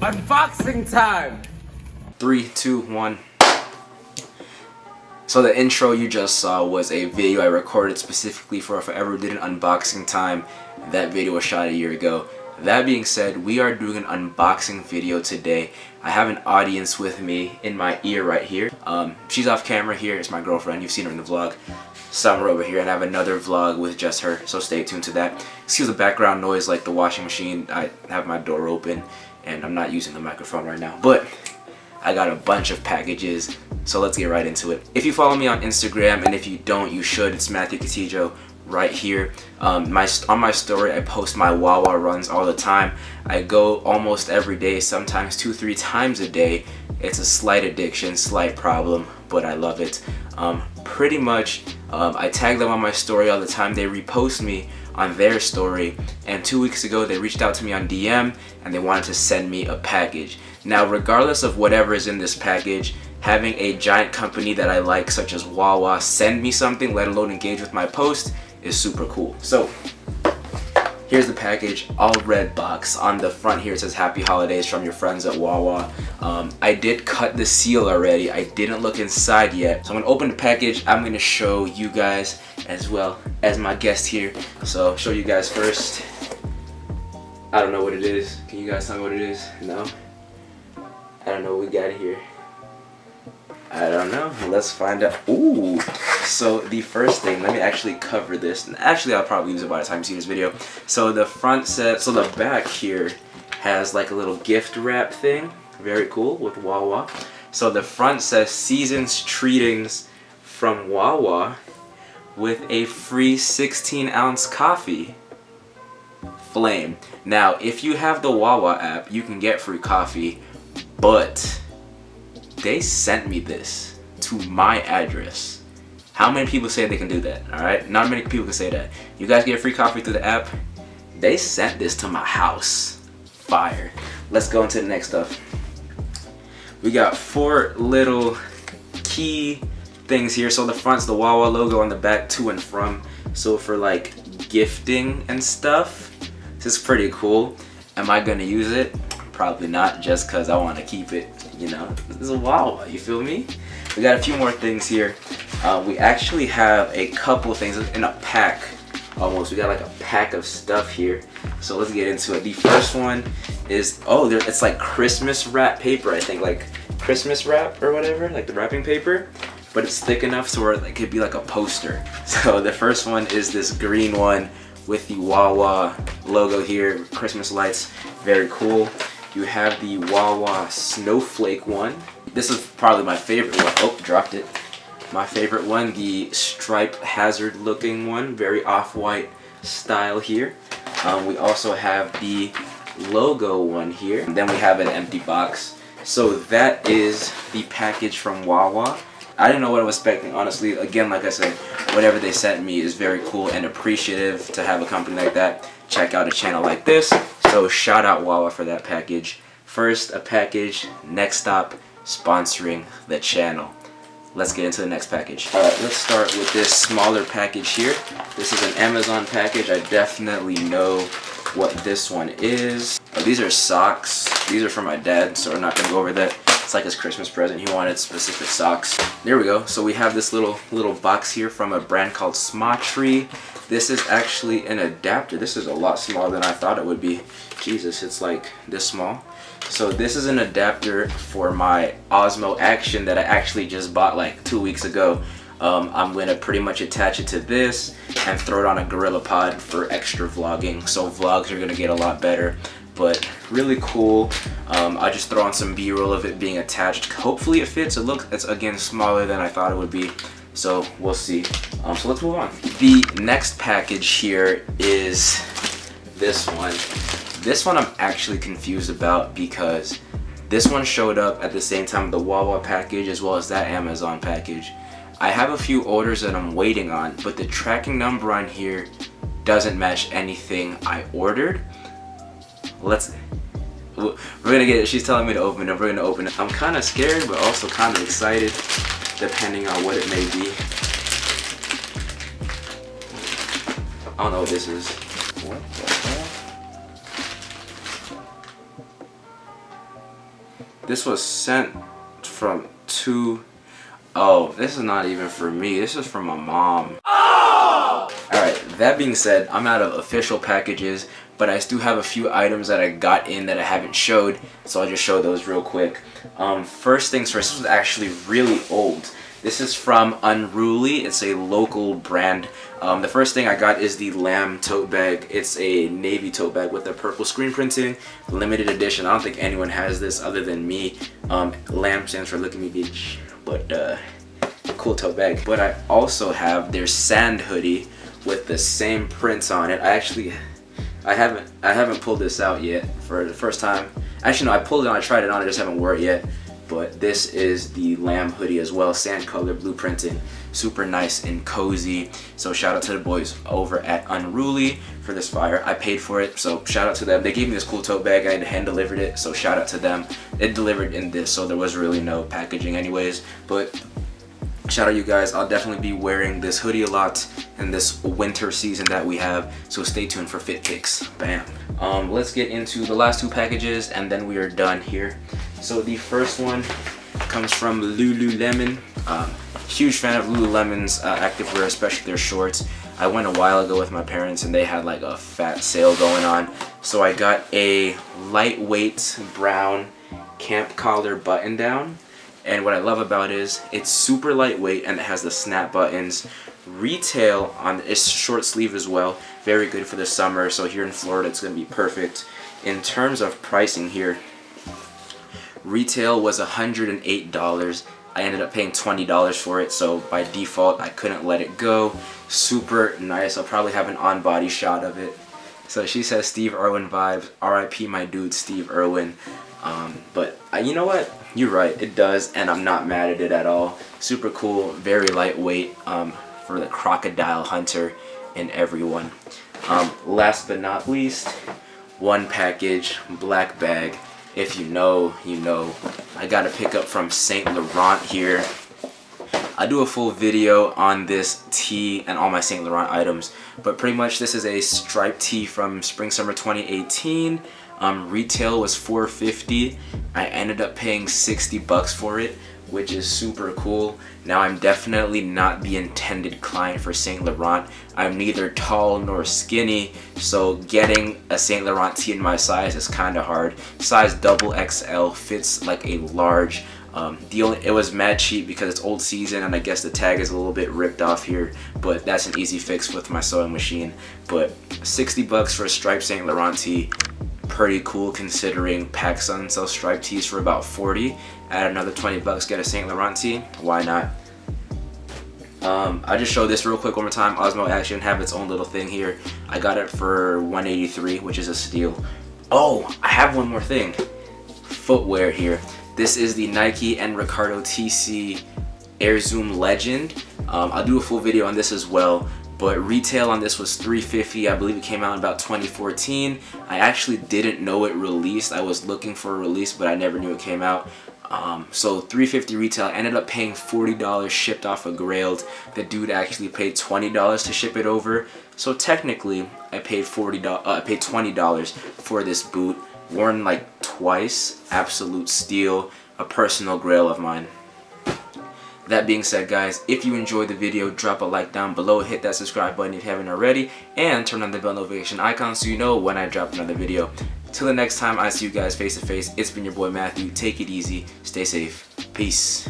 Unboxing time! 3, 2, 1. So the intro you just saw was a video I recorded specifically for if I ever did an unboxing time. That video was shot a year ago. That being said, we are doing an unboxing video today. I have an audience with me in my ear right here. She's off camera here. It's my girlfriend. You've seen her in the vlog. Summer over here, and I have another vlog with just her, so stay tuned to that. Excuse the background noise like the washing machine. I have my door open and I'm not using the microphone right now, but I got a bunch of packages, so let's get right into it. If you follow me on Instagram, and if you don't, you should. It's Matthew Catijo right here. On my story, I post my Wawa runs all the time. I go almost every day, sometimes 2-3 times a day. It's a slight addiction, slight problem, but I love it. Pretty much, I tag them on my story all the time. They repost me on their story, and 2 weeks ago they reached out to me on DM and they wanted to send me a package. Now, regardless of whatever is in this package, having a giant company that I like, such as Wawa, send me something, let alone engage with my post, is super cool. So here's the package, all red box. On the front here it says Happy Holidays from your friends at Wawa. I did cut the seal already. I didn't look inside yet. So I'm gonna open the package. I'm gonna show you guys as well as my guest here. So show you guys first. I don't know what it is. Can you guys tell me what it is? No? I don't know what we got here. I don't know. Let's find out. Ooh. So the first thing, let me actually cover this. Actually, I'll probably use it by the time you see this video. So the front set, so the back here has like a little gift wrap thing. Very cool with Wawa. So the front says Seasons Treatings from Wawa with a free 16-ounce coffee. Flame. Now, if you have the Wawa app, you can get free coffee, but they sent me this to my address. How many people say they can do that? Alright? Not many people can say that. You guys get free coffee through the app? They sent this to my house. Fire. Let's go into the next stuff. We got 4 little key things here. So the front's the Wawa logo, on the back to and from. So for like gifting and stuff, this is pretty cool. Am I gonna use it? Probably not, just because I want to keep it, you know. This is a Wawa, you feel me? We got a few more things here. We actually have a couple things in a pack, almost. We got like a pack of stuff here. So let's get into it. The first one is, it's like Christmas wrap paper, I think, like Christmas wrap or whatever, like the wrapping paper, but it's thick enough so where it could be like a poster. So the first one is this green one with the Wawa logo here, Christmas lights, very cool. You have the Wawa snowflake one. This is probably my favorite one. Oh, dropped it. My favorite one, the stripe hazard looking one, very off-white style here. We also have the logo one here. And then we have an empty box. So that is the package from Wawa. I didn't know what I was expecting, honestly. Again, like I said, whatever they sent me is very cool and appreciative to have a company like that check out a channel like this. So shout out Wawa for that package. First a package, next stop sponsoring the channel. Let's get into the next package. Alright, let's start with this smaller package here. This is an Amazon package. I definitely know what this one is. Oh, these are socks. These are for my dad, so we're not gonna go over that. It's like his Christmas present. He wanted specific socks. There we go. So we have this little box here from a brand called Smatree. This is actually an adapter. This is a lot smaller than I thought it would be. Jesus, it's like this small. So this is an adapter for my Osmo Action that I actually just bought like 2 weeks ago. I'm going to pretty much attach it to this and throw it on a GorillaPod for extra vlogging. So vlogs are going to get a lot better, but really cool. I'll just throw on some B-roll of it being attached. Hopefully it fits. It's again smaller than I thought it would be. So we'll see. So let's move on. The next package here is this one. This one I'm actually confused about because this one showed up at the same time the Wawa package as well as that Amazon package. I have a few orders that I'm waiting on, but the tracking number on here doesn't match anything I ordered. We're gonna get it. She's telling me to open it. We're gonna open it. I'm kind of scared, but also kind of excited, depending on what it may be. I don't know what this is. What the hell? This was sent from oh, this is not even for me. This is from my mom. Oh! Alright, that being said, I'm out of official packages, but I still have a few items that I got in that I haven't showed, so I'll just show those real quick. First things first, this was actually really old. This is from Unruly. It's a local brand. The first thing I got is the Lamb tote bag. It's a navy tote bag with the purple screen printing, limited edition. I don't think anyone has this other than me. Lamb stands for look at me bitch, but cool tote bag. But I also have their sand hoodie with the same prints on it. I haven't pulled this out yet for the first time. Actually, no, I pulled it on, I tried it on, I just haven't worn it yet. But this is the Lamb hoodie as well, sand color, blue printing, super nice and cozy. So shout out to the boys over at Unruly for this fire. I paid for it, so shout out to them. They gave me this cool tote bag, I hand delivered it, so shout out to them. It delivered in this, so there was really no packaging anyways. But shout out you guys. I'll definitely be wearing this hoodie a lot in this winter season that we have, so stay tuned for fit pics. Bam. Let's get into the last two packages and then we are done here. So the first one comes from Lululemon. Huge fan of Lululemon's activewear, especially their shorts. I went a while ago with my parents and they had like a fat sale going on, so I got a lightweight brown camp collar button down. And what I love about it is it's super lightweight and it has the snap buttons. Retail on it's short sleeve as well, very good for the summer, so here in Florida it's going to be perfect. In terms of pricing here, retail was $108. I ended up paying $20 for it, so by default I couldn't let it go. Super nice. I'll probably have an on-body shot of it. So she says Steve Irwin vibes, RIP my dude Steve Irwin. But you know what? You're right, it does, and I'm not mad at it at all. Super cool, very lightweight for the crocodile hunter in everyone. Last but not least, one package, black bag. If you know, you know. I got a pickup from St. Laurent here. I do a full video on this tee and all my St. Laurent items, but pretty much this is a striped tee from Spring Summer 2018. Retail was $4.50. I ended up paying $60 for it, which is super cool. Now I'm definitely not the intended client for St. Laurent. I'm neither tall nor skinny, so getting a St. Laurent tee in my size is kind of hard. Size XXL fits like a large. It was mad cheap because it's old season and I guess the tag is a little bit ripped off here, but that's an easy fix with my sewing machine. But $60 for a striped St. Laurent tee, pretty cool considering PacSun sells striped tees for about $40. Add another $20, get a St. Laurent tee, why not? I just showed this real quick one more time. Osmo Action have its own little thing here. I got it for $183, which is a steal. Oh, I have one more thing. Footwear here. This is the Nike and Riccardo Tisci Air Zoom Legend. I'll do a full video on this as well, but retail on this was $350. I believe it came out in about 2014. I actually didn't know it released. I was looking for a release, but I never knew it came out. So $350 retail. I ended up paying $40 shipped off of Grailed. The dude actually paid $20 to ship it over. So technically, I paid $20 for this boot. Worn like twice. Absolute steal. A personal grail of mine. That being said, guys, if you enjoyed the video, drop a like down below, hit that subscribe button if you haven't already, and turn on the bell notification icon so you know when I drop another video. Till the next time I see you guys face to face, it's been your boy Matthew. Take it easy, stay safe, peace.